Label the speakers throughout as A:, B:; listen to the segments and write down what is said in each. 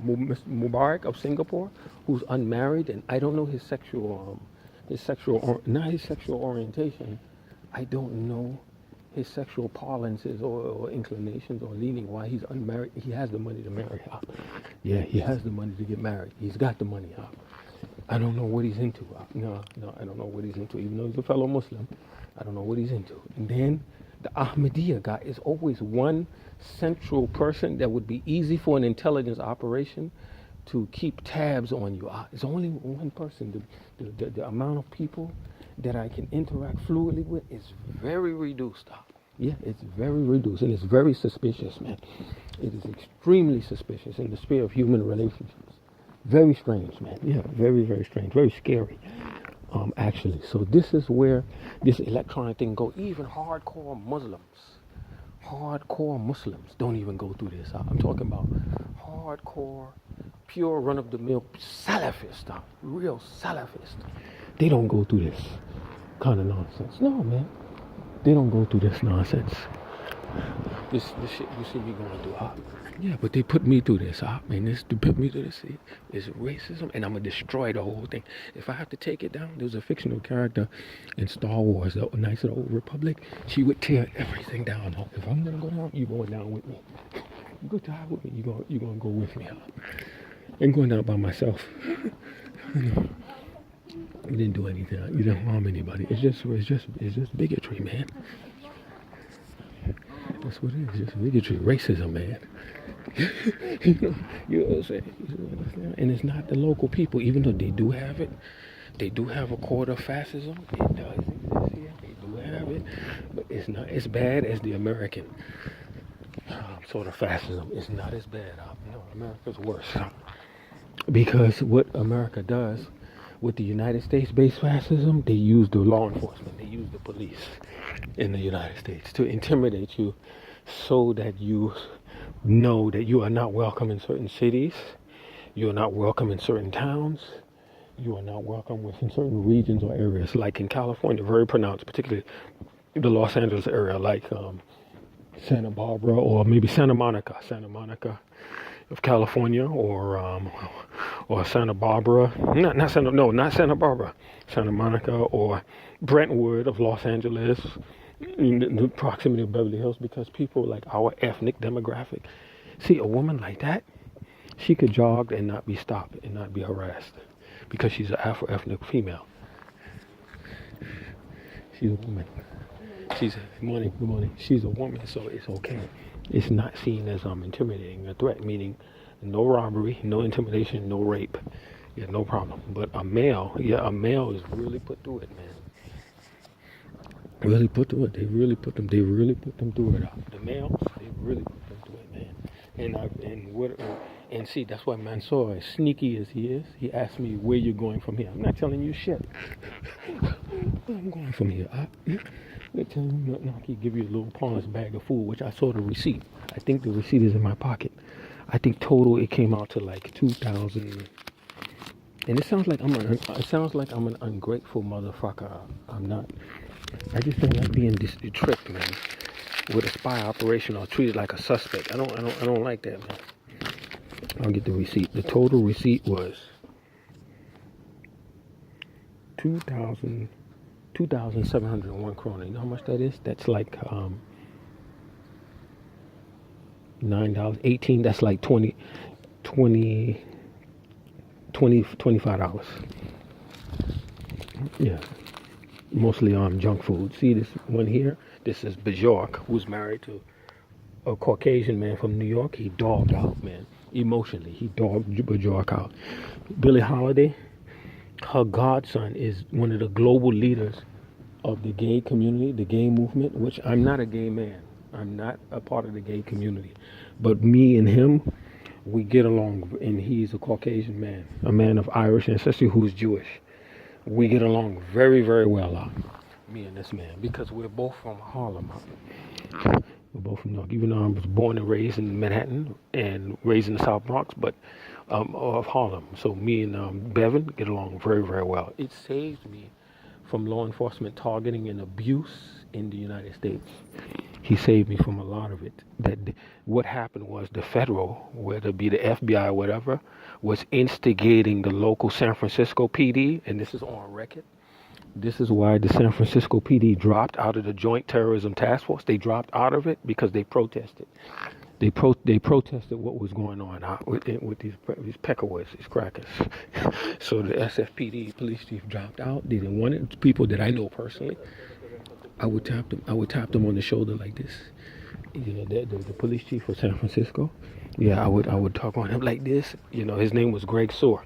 A: Mr. Mubarak of Singapore, who's unmarried, and I don't know not his sexual orientation. I don't know his sexual parlances or inclinations or leaning. Why he's unmarried? He has the money to marry her. Yeah, he has the money to get married. He's got the money. I don't know what he's into. No, I don't know what he's into. Even though he's a fellow Muslim, I don't know what he's into. And then the Ahmadiyya guy is always one central person that would be easy for an intelligence operation to keep tabs on you. It's only one person. The amount of people that I can interact fluidly with is very reduced. Yeah, it's very reduced, and it's very suspicious, man. It is extremely suspicious in the sphere of human relationships. Very strange, man. Yeah, very, very strange. Very scary, actually. So this is where this electronic thing go. Even hardcore Muslims don't even go through this. I'm talking about hardcore, pure run-of-the-mill Salafist, real Salafist. They don't go through this kind of nonsense. No, man. They don't go through this nonsense. This shit you see me going through. Yeah, but they put me through this. Man, to put me through this is racism, and I'm going to destroy the whole thing. If I have to take it down, there's a fictional character in Star Wars, the Knights of the Old Republic. She would tear everything down. If I'm going to go down, you're going down with me. You go down with me, you're going to go with me. I ain't going down by myself. You didn't do anything. You didn't harm anybody. It's just bigotry, man. That's what it is. Just bigotry, racism, man. You know what I'm saying? And it's not the local people, even though they do have it. They do have a quarter of fascism. It does exist here. They do have it, but it's not as bad as the American sort of fascism. It's not as bad. No, America's worse. Because what America does with the United States-based fascism, they use the law enforcement, they use the police in the United States to intimidate you so that you know that you are not welcome in certain cities, you are not welcome in certain towns, you are not welcome within certain regions or areas. Like in California, very pronounced, particularly the Los Angeles area, like Santa Barbara or maybe Santa Monica of California, or Santa Barbara, not Santa Barbara, Santa Monica or Brentwood of Los Angeles, in the proximity of Beverly Hills, because people like our ethnic demographic, see a woman like that, she could jog and not be stopped and not be harassed because she's an Afro-ethnic female. She's a woman. Good morning. She's a woman, so it's okay. It's not seen as intimidating, a threat, meaning no robbery, no intimidation, no rape. Yeah, no problem. But a male is really put through it, man. Really put through it. They really put them through it. The males, they really put them through it, man. And see, that's why Mansour, as sneaky as he is, he asked me where you're going from here. I'm not telling you shit. Where I'm going from here? They tell you nothing. I can give you a little pawnless bag of food, which I saw the receipt. I think the receipt is in my pocket. I think total it came out to like 2,000. And it sounds like I'm an ungrateful motherfucker. I'm not. I just don't like being tricked, man, with a spy operation or treated like a suspect. I don't like that, man. I'll get the receipt. The total receipt was 2,701 krona. You know how much that is? That's like $9, 18. That's like 25 dollars. Yeah, mostly junk food. See this one here? This is Bjork, who's married to a Caucasian man from New York. He dogged out, man, emotionally. He dogged Bjork out. Billie Holiday, her godson is one of the global leaders of the gay community, the gay movement, which I'm not a gay man. I'm not a part of the gay community. But me and him, we get along, and he's a Caucasian man, a man of Irish ancestry who's Jewish. We get along very, very well, me and this man, because we're both from Harlem. We're both from New York, even though I was born and raised in Manhattan and raised in the South Bronx, but of Harlem. So me and Bevan get along very, very well. It saved me from law enforcement targeting and abuse in the United States. He saved me from a lot of it. What happened was the federal, whether it be the FBI or whatever, was instigating the local San Francisco PD, and this is on record. This is why the San Francisco PD dropped out of the Joint Terrorism Task Force. They dropped out of it because they protested. They protested what was going on out with these Peckerwoods, these crackers. So the SFPD police chief dropped out. They didn't want it. People that I know personally, I would tap them. I would tap them on the shoulder like this. You know, the police chief of San Francisco. Yeah, I would talk on him like this. You know, his name was Greg Soar.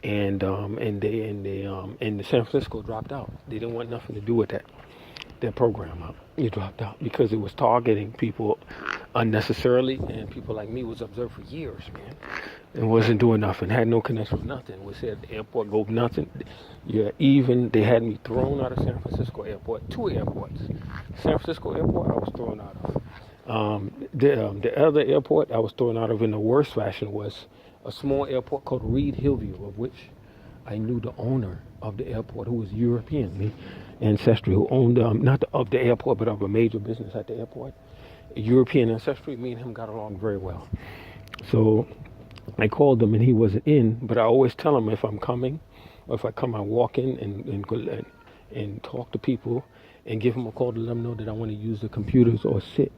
A: And the San Francisco dropped out. They didn't want nothing to do with that program out. It dropped out because it was targeting people unnecessarily, and people like me was observed for years, man. And wasn't doing nothing, had no connection with nothing. Was at the airport, go nothing. Yeah, even they had me thrown out of San Francisco airport, 2 airports. San Francisco airport, I was thrown out of. The other airport I was thrown out of in the worst fashion was a small airport called Reed Hillview, of which I knew the owner of the airport, who was European ancestry, who owned not of the airport, but of a major business at the airport. European ancestry. Me and him got along very well. So I called him, and he wasn't in. But I always tell him if I'm coming, or if I come, I walk in and talk to people, and give him a call to let them know that I want to use the computers or sit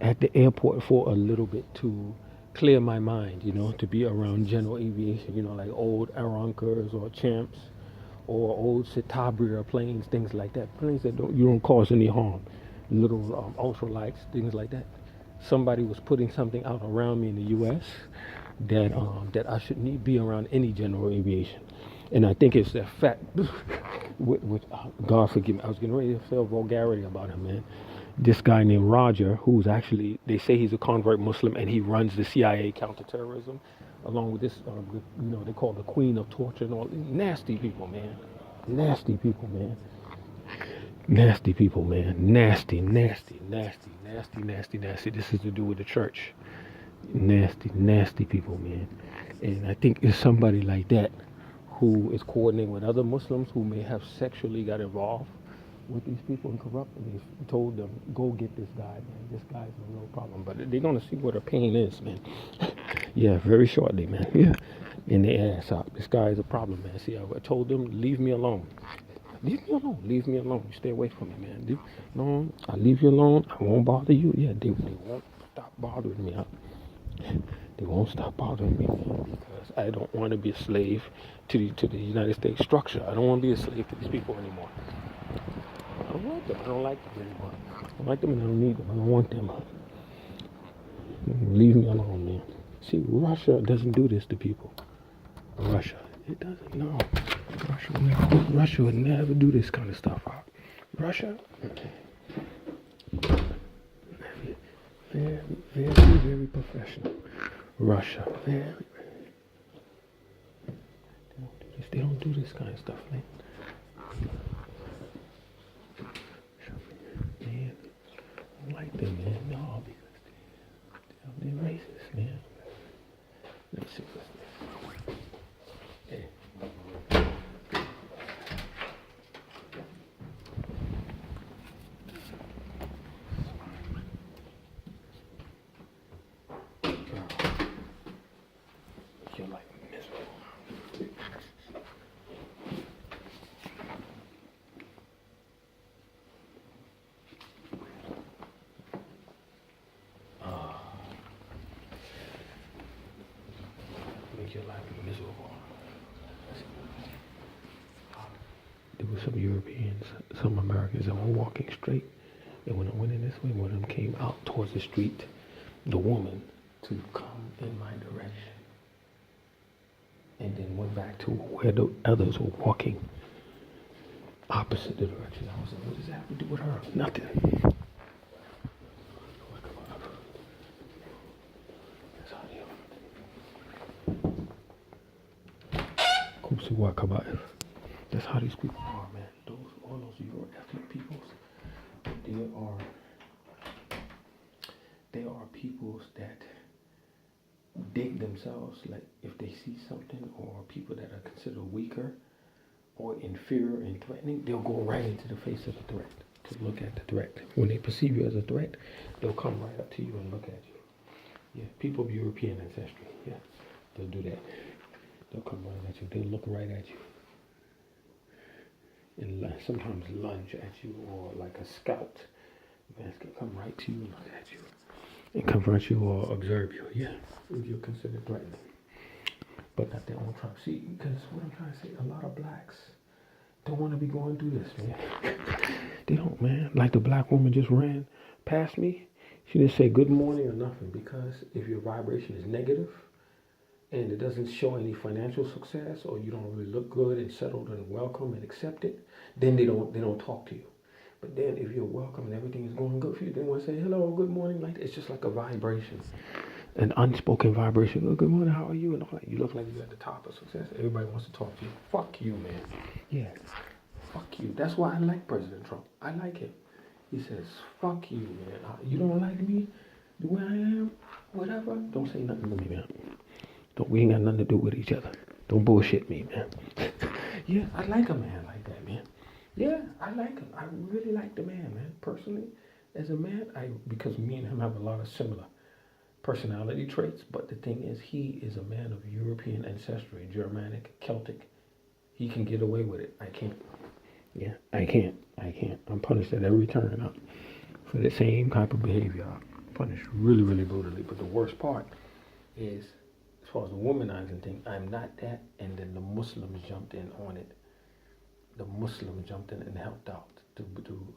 A: at the airport for a little bit to clear my mind, you know, to be around general aviation, you know, like old Arankers or Champs or old Citabria planes, things like that. Planes that you don't cause any harm. Little ultralights, things like that. Somebody was putting something out around me in the U.S. that I shouldn't be around any general aviation. And I think it's that fact, which, God forgive me, I was getting ready to say vulgarity about him, man. This guy named Roger, who's actually, they say he's a convert Muslim, and he runs the CIA counterterrorism, along with this, you know, they call the Queen of Torture and all. Nasty people, man. Nasty people, man. Nasty people, man. Nasty, nasty, nasty, nasty, nasty, nasty. This is to do with the church. Nasty, nasty people, man. And I think it's somebody like that who is coordinating with other Muslims who may have sexually got involved with these people and corrupt, and they told them, go get this guy, man. This guy's a real problem. But they're going to see what her pain is, man. Yeah, very shortly, man. Yeah. And they ass out. This guy is a problem, man. See, I told them, leave me alone. Leave me alone. Leave me alone. Stay away from me, man. No, I'll leave you alone. I won't bother you. Yeah, they won't stop bothering me. They won't stop bothering me, man, because I don't want to be a slave to the United States structure. I don't want to be a slave to these people anymore. I don't like them. I don't like them anymore. I don't like them and I don't need them. I don't want them. Leave me alone, man. See, Russia doesn't do this to people. Russia. It doesn't, no. Russia would never do this kind of stuff. Russia, very, very, very professional. Russia, very. They don't do this kind of stuff, man. Man, I don't like them, man. No, because they're racist, man. Let's see what's this. Hey. You're like miserable. Make your life miserable. There were some Europeans, some Americans that were walking straight. And when I went in this way, one of them came out towards the street, the woman, to come in my direction. And then went back to where the others were walking opposite the direction. I was like, what does that have to do with her? Nothing. That's how these people are, man. All those Euro ethnic peoples, they are peoples that dig themselves. Like if they see something or people that are considered weaker or inferior and threatening, they'll go right into the face of the threat. to look at the threat. When they perceive you as a threat, they'll come right up to you and look at you. Yeah, people of European ancestry. Yeah, they'll do that. They'll come right at you. They'll look right at you. And sometimes lunge at you, or like a scout. Man, can come right to you and look at you. And confront you or observe you. Yeah, if you're considered threatening. But not their own tribe. See, because what I'm trying to say, a lot of blacks don't want to be going through this, man. They don't, man. Like the black woman just ran past me. She didn't say good morning or nothing, because if your vibration is negative and it doesn't show any financial success, or you don't really look good and settled and welcome and accepted, then they don't talk to you. But then if you're welcome and everything is going good for you, they want to say hello, good morning. Like it's just like a vibration, an unspoken vibration. Oh, good morning, how are you? And all that. You look like you're at the top of success. Everybody wants to talk to you. Fuck you, man. Yeah, fuck you. That's why I like President Trump. I like him. He says, fuck you, man. You don't like me the way I am? Whatever. Don't say nothing to me, man. We ain't got nothing to do with each other. Don't bullshit me, man. Yeah, I like a man like that, man. Yeah, I like him. I really like the man, man. Personally, as a man, because me and him have a lot of similar personality traits. But the thing is, he is a man of European ancestry, Germanic, Celtic. He can get away with it. I can't. Yeah, I can't. I'm punished at every turn up for the same type of behavior. I'm punished really, really brutally. But the worst part is, as far as the womanizing thing, I'm not that. And then the Muslims jumped in on it. The Muslims jumped in and helped out to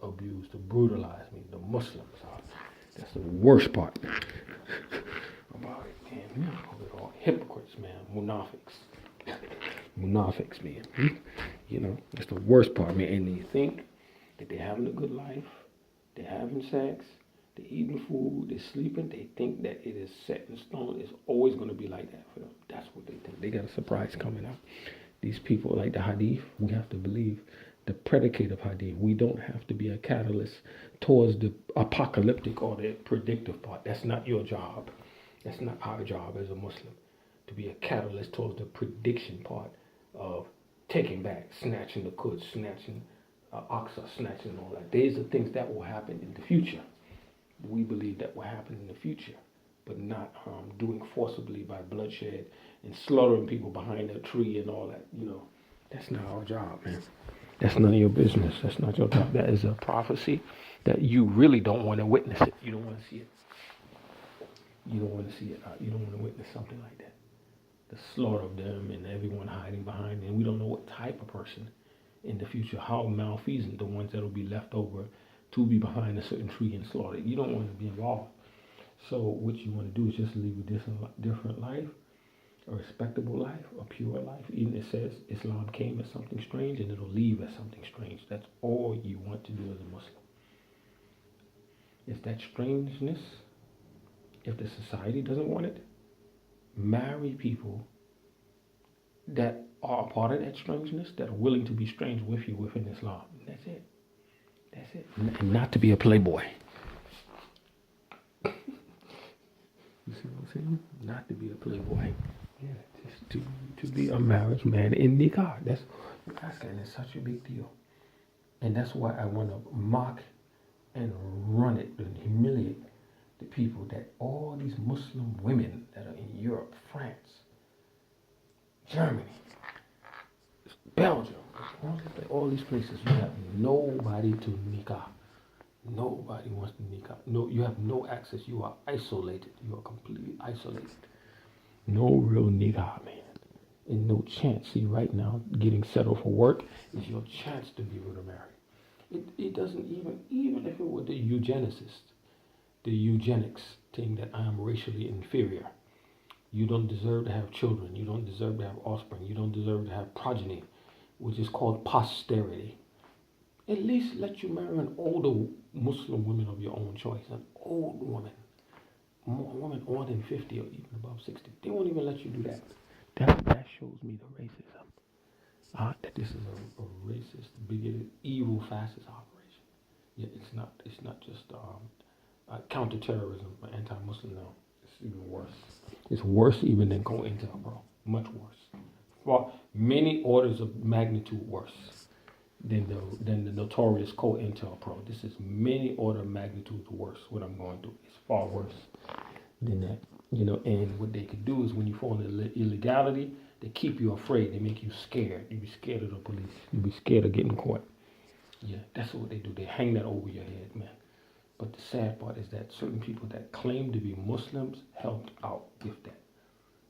A: abuse, to brutalize me. The Muslims are. That's the worst part about it, man. You know, they're all hypocrites, man. Munafics, man. You know, that's the worst part, man. And they think that they're having a good life, they're having sex, they're eating food, they're sleeping. They think that it is set in stone. It's always going to be like that for them. That's what they think. They got a surprise coming out. These people, like the Hadith, we have to believe the predicate of Hadith. We don't have to be a catalyst towards the apocalyptic or the predictive part. That's not your job. That's not our job as a Muslim, to be a catalyst towards the prediction part of taking back, snatching the Quds, snatching Aqsa, snatching all that. These are things that will happen in the future. We believe that will happen in the future, but not doing forcibly by bloodshed and slaughtering people behind a tree and all that. You know, that's not our job, man. That's none of your business. That's not your job. That is a prophecy that you really don't want to witness it. You don't want to see it. You don't want to see it. You don't want to witness something like that. The slaughter of them and everyone hiding behind them. We don't know what type of person in the future, how malfeasant the ones that will be left over to be behind a certain tree and slaughtered. You don't want to be involved. So what you want to do is just live a different life, a respectable life, a pure life. Even it says Islam came as something strange and it'll leave as something strange. That's all you want to do as a Muslim. If that strangeness, if the society doesn't want it, marry people that are a part of that strangeness, that are willing to be strange with you within Islam. That's it. That's it. And not to be a playboy. You see what I'm saying? Not to be a playboy. Yeah, just to be a marriage man in nikah. That's such a big deal. And that's why I want to mock and run it and humiliate the people that all these Muslim women that are in Europe, France, Germany, Belgium, all these places, you have nobody to nikah. Nobody wants to nikah. No, you have no access. You are isolated. You are completely isolated. No real nikah, man. And no chance. See, right now, getting settled for work is your chance to be able to marry. It doesn't even if it were the eugenicist, the eugenics thing that I am racially inferior. You don't deserve to have children. You don't deserve to have offspring. You don't deserve to have progeny, which is called posterity. At least let you marry an older Muslim woman of your own choice, an old woman, a woman older than 50 or even above 60. They won't even let you do that. That shows me the racism. That this is a racist, bigoted, evil, fascist operation. Yeah, it's not just counterterrorism or anti-Muslim. No, it's even worse. It's worse even than COINTEL, bro. Much worse. For many orders of magnitude worse. than the notorious COINTELPRO. This is many order of magnitudes worse. What I'm going through is far worse than that. You know, and what they could do is when you fall into illegality, they keep you afraid. They make you scared. You be scared of the police. You be scared of getting caught. Yeah, that's what they do. They hang that over your head, man. But the sad part is that certain people that claim to be Muslims helped out with that.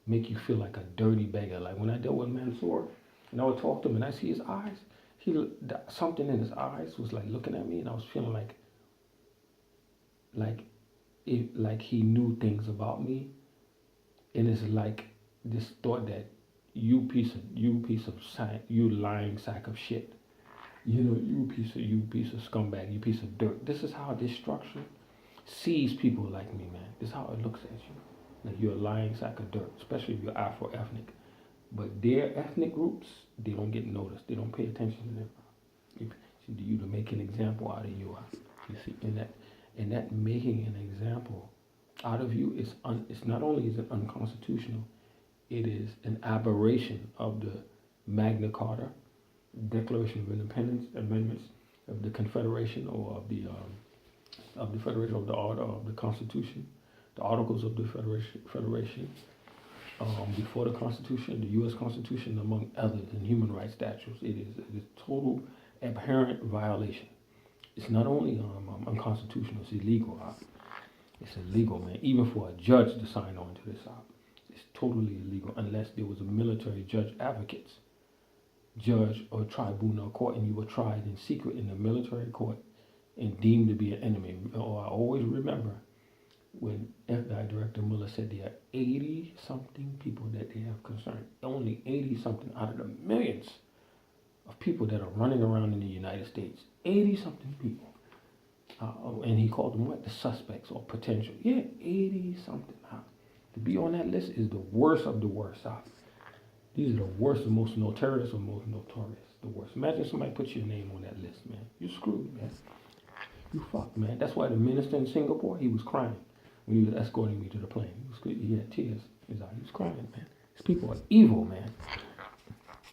A: Make you feel like a dirty beggar. Like when I dealt with Mansour, and I would talk to him, and I see his eyes. Something in his eyes was like looking at me, and I was feeling like like he knew things about me, and it's like this thought that you piece of you lying sack of shit, you know, you piece of scumbag, you piece of dirt. This is how this structure sees people like me, man. This is how it looks at you, like you're a lying sack of dirt, especially if you're Afro ethnic. But their ethnic groups, they don't get noticed. They don't pay attention to them. You to make an example out of you. You see, in that making an example out of you is it's not only is it unconstitutional, it is an aberration of the Magna Carta, Declaration of Independence amendments of the Confederation or of the Federation of the Order of the Constitution, the Articles of the Federation. Before the Constitution, the U.S. Constitution, among others, and human rights statutes, it is total abhorrent violation. It's not only unconstitutional; it's illegal. It's illegal, man. Even for a judge to sign on to this, it's totally illegal unless there was a military judge advocates, judge or tribunal court, and you were tried in secret in the military court and deemed to be an enemy. Or I always remember when FBI Director Mueller said there are 80-something people that they have concerned. Only 80-something out of the millions of people that are running around in the United States. 80-something people. And he called them what? The suspects or potential. Yeah, 80-something. To be on that list is the worst of the worst. These are the worst, the most notorious or most notorious. The worst. Imagine somebody puts your name on that list, man. You're screwed, man. You fucked, man. That's why the minister in Singapore, he was crying when he was escorting me to the plane. He had tears in his eyes. He was crying, man. These people are evil, man.